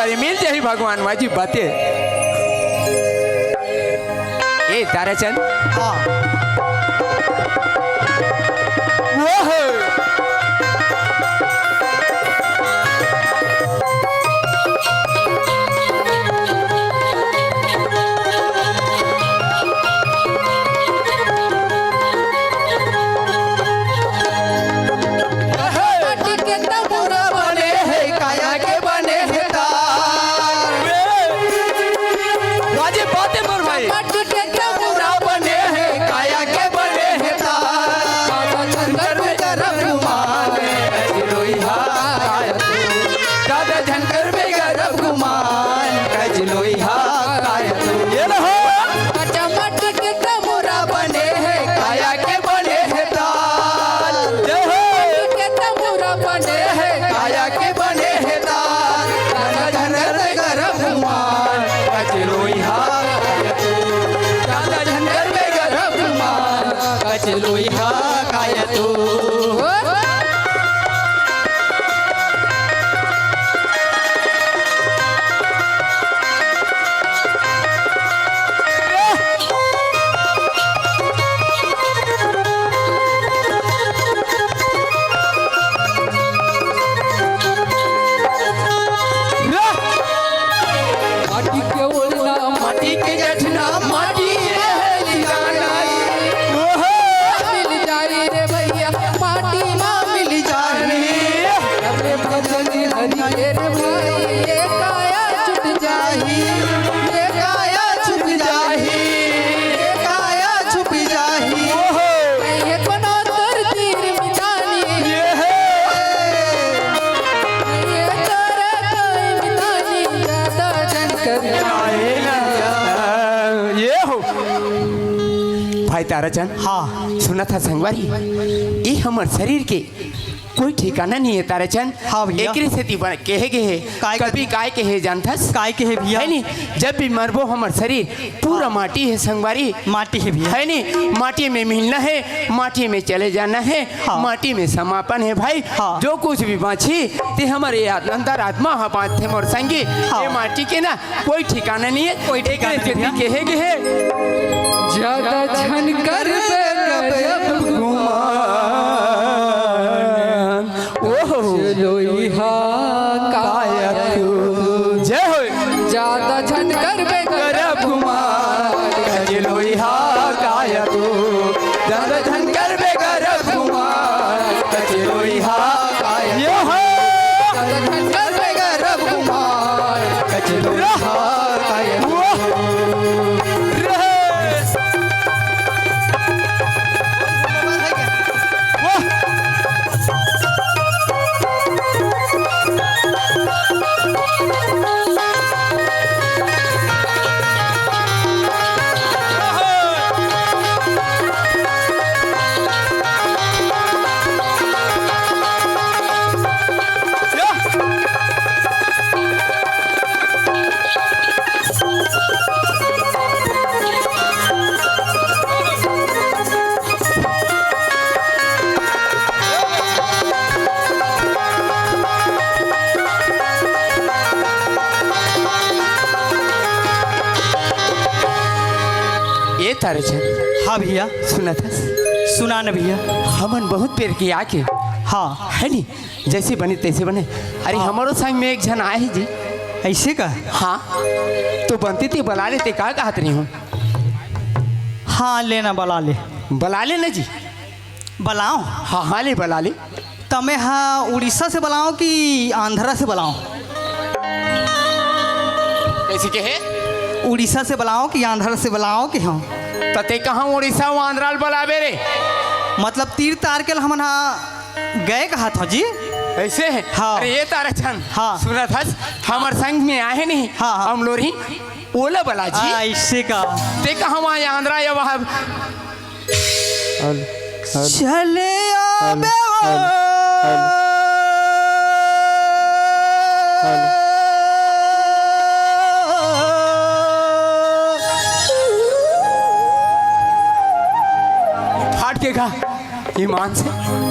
करे मिलते ही भगवान माझी बातें ए ताराचंद हाँ वो है भाई ताराचंद हाँ सुना था संगवारी ये हमारे शरीर के कोई ठिकाना नहीं है ताराचंद। हाँ भैया एकरे से ती कहे गए कभी काय कहे जानथस काय कहे भैया है नी जब भी मरबो हमार शरीर पूरा माटी है संगवारी माटी है भैया है नी माटी में मिलना है माटी में चले जाना है हाँ। माटी में समापन है भाई हाँ। जो कुछ भी बाँची ते हमारे अंदर आत्मा है बात थे मोर संगी हाँ। ये माटी के ना कोई ठिकाना नहीं है कोई ठिकाना नहीं है। कहे गए ज्यादा छन कर जय हो ज्यादा झन कर करब कुमार लोहा काया तू ज्यादा झन कर करब कुमार लोहा काया यो हो ज्यादा झन कर करब कुमार लोहा काया ताराचंद हाँ भैया सुना था सुना न भैया हमन बहुत पेड़ की आके हाँ है नी जैसे बने तैसे बने अरे हाँ। हमारो संग में एक जन आए ही जी ऐसे का हाँ तो बनती थी बुला लेते का कहत रही हूँ हाँ लेना बुला ले ना जी बुलाओ हाँ हाँ ले बुला ले तमें हाँ उड़ीसा से बुलाओ कि आंध्रा से बुलाओ कैसे के है उड़ीसा से बुलाओ कि आंध्रा से बुलाओ कि हाँ तते कहाँ उड़ीसा वो आंध्राल बुलावे रे मतलब तीर तार के हम गए कहा था जी ऐसे है हाँ। अरे ये ताराचंद हाँ। सुना था हमार संग में आए नहीं हाँ, हाँ। हम लोरी ओला बला जी ऐसे का ते कहाँ वहाँ आंध्रा या वहाँ चले आबे फाट के गा ईमान से